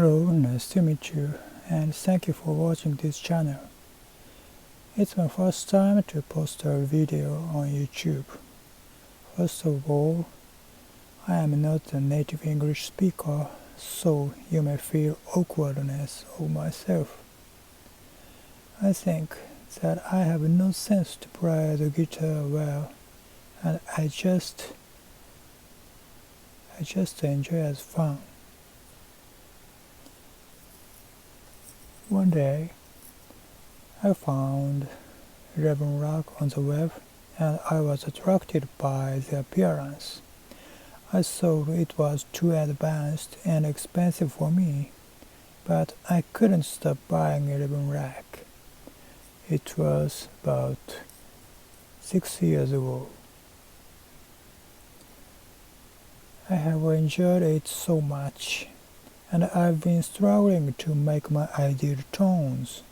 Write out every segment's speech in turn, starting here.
Hello, nice to meet you, and thank you for watching this channel. It's my first time to post a video on YouTube. First of all, I am not a native English speaker, so you may feel awkwardness of myself. I think that I have no sense to play the guitar well, and I just enjoy as fun. One day, I found 11 rock on the web, and I was attracted by the appearance. I thought it was too advanced and expensive for me, but I couldn't stop buying 11 rack. It was about 6 years ago. I have enjoyed it so much, and I've been struggling to make my ideal tones.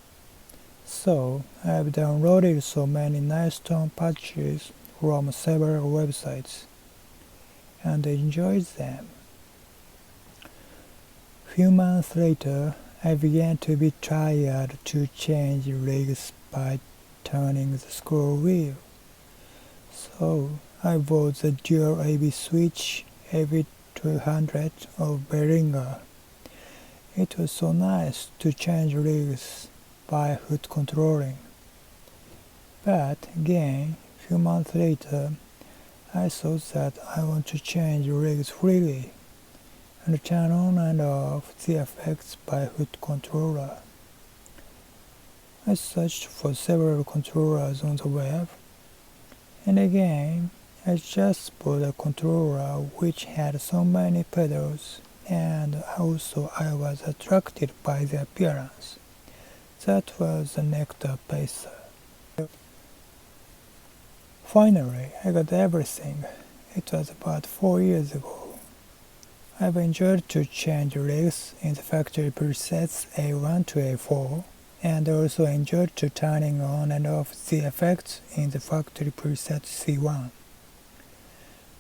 So I've downloaded so many nice tone patches from several websites and enjoyed them. Few months later, I began to be tired to change rigs by turning the scroll wheel. So I bought the dual AB switch AB200 of Behringer. It was so nice to change rigs by foot controlling. But again, few months later, I thought that I want to change rigs freely and turn on and off the effects by foot controller. I searched for several controllers on the web, and again I just bought a controller which had so many pedals, and also I was attracted by the appearance. That was the Nektar Pacer. Finally, I got everything. It was about 4 years ago. I've enjoyed to change rigs in the factory presets A1 to A4, and also enjoyed to turning on and off the effects in the factory preset C1.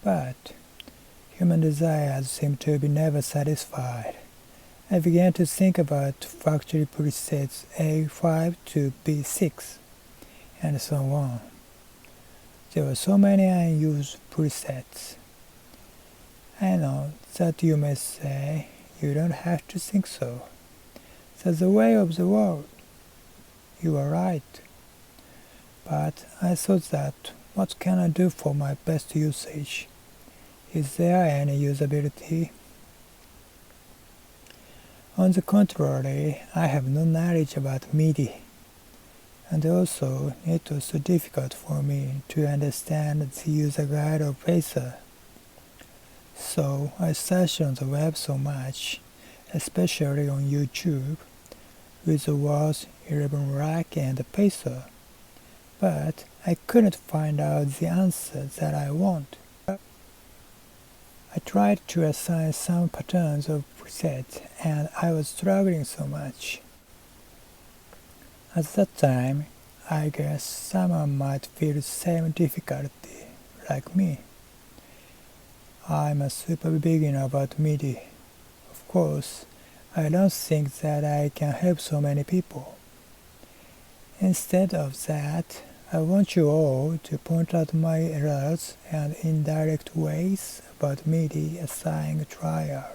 But human desires seem to be never satisfied. I began to think about factory presets A5 to B6, and so on. There were so many unused presets. I know that you may say you don't have to think so. That's the way of the world. You are right. But I thought that what can I do for my best usage? Is there any usability? On the contrary, I have no knowledge about MIDI, and also it was so difficult for me to understand the user guide of Pacer. So I searched on the web so much, especially on YouTube, with the words 11 rack and Pacer, but I couldn't find out the answer that I want. I tried to assign some patterns of presets, and I was struggling so much. At that time, I guess someone might feel the same difficulty like me. I'm a super beginner about MIDI. Of course, I don't think that I can help so many people. Instead of that, I want you all to point out my errors and indirect ways about MIDI assigning trial.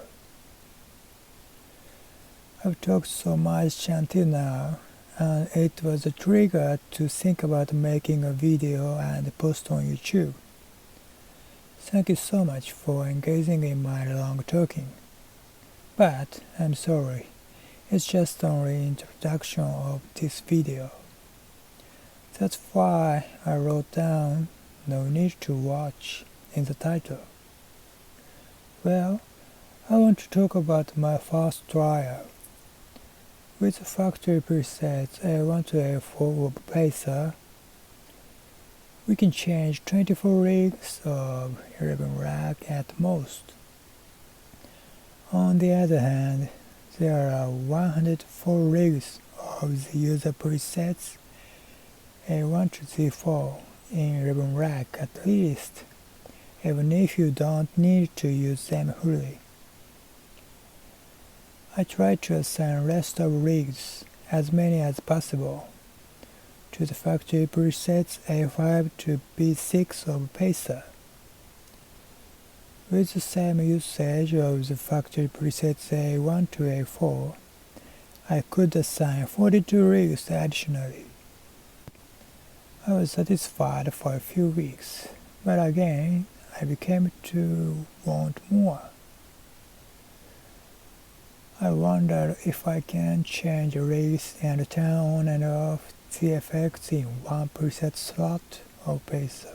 I've talked so much until now, and it was a trigger to think about making a video and post on YouTube. Thank you so much for engaging in my long talking. But I'm sorry, it's just only introduction of this video. That's why I wrote down "no need to watch" in the title. Well, I want to talk about my first trial. With the factory presets A1 to A4 of Pacer, we can change 24 rigs of 11 rack at most. On the other hand, there are 104 rigs of the user presets A1 to Z4 in 11 rack at least, even if you don't need to use them fully. I try to assign rest of rigs, as many as possible, to the factory presets A5 to B6 of Pacer. With the same usage of the factory presets A1 to A4, I could assign 42 rigs additionally. I was satisfied for a few weeks, but again I became to want more. I wonder if I can change rigs and turn on and off the effects in one preset slot of Pacer.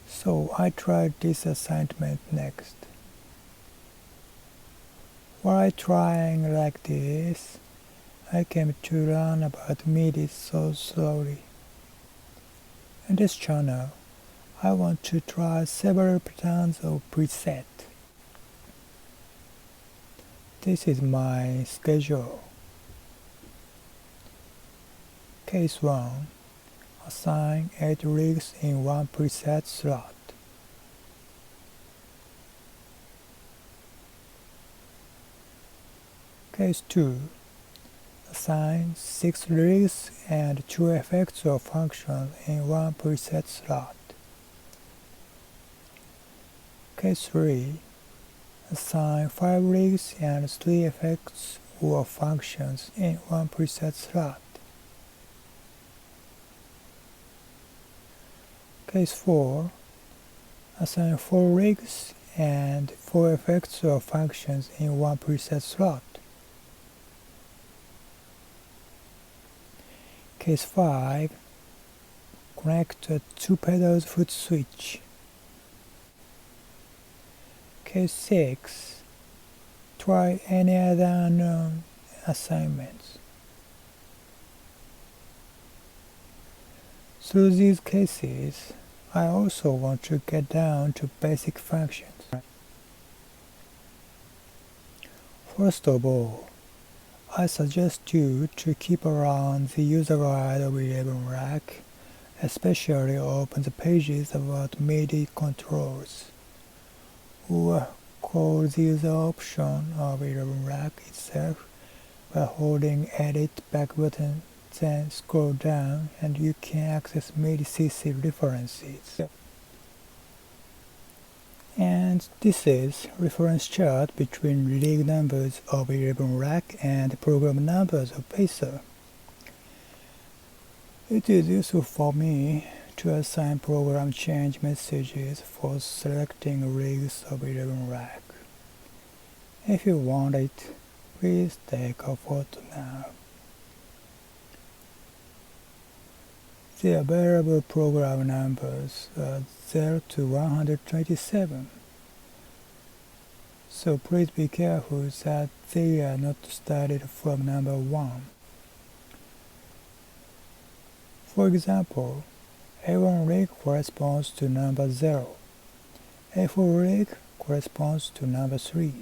So I tried this assignment next. While trying like this, I came to learn about MIDI so slowly. In this channel, I want to try several patterns of preset. This is my schedule. Case 1. Assign 8 rigs in one preset slot. Case 2. Assign 6 rigs and 2 effects or functions in one preset slot. Case 3. Assign 5 rigs and 3 effects or functions in one preset slot. Case 4. Assign 4 rigs and 4 effects or functions in one preset slot. Case 5. Connect a 2 pedals foot switch. Case 6. Try any other unknown assignments. Through these cases, I also want to get down to basic functions. First of all, I suggest you to keep around the user guide of 11 Rack, especially open the pages about MIDI controls, or call the user option of 11 Rack itself by holding Edit back button, then scroll down and you can access MIDI CC references. And this is reference chart between rig numbers of 11 Rack and program numbers of Pacer. It is useful for me to assign program change messages for selecting rigs of 11 Rack. If you want it, please take a photo now. The available program numbers are 0 to 127, so please be careful that they are not started from number 1. For example, A1 rig corresponds to number 0, A4 rig corresponds to number 3,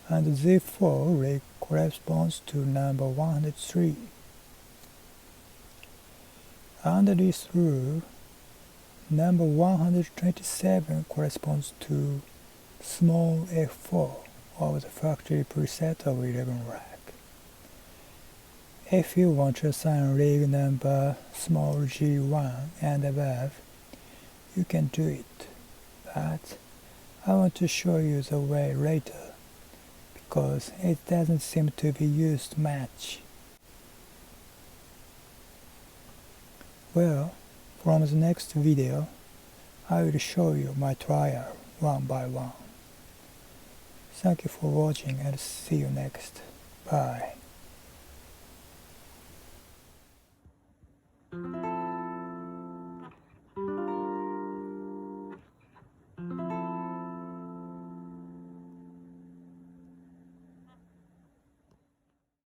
and Z4 rig corresponds to number 103. Under this rule, number 127 corresponds to small f4 of the factory preset of 11 Rack. If you want to assign rig number small g1 and above, you can do it, but I want to show you the way later, because it doesn't seem to be used much. Well, from the next video, I will show you my trial one by one. Thank you for watching and see you next. Bye.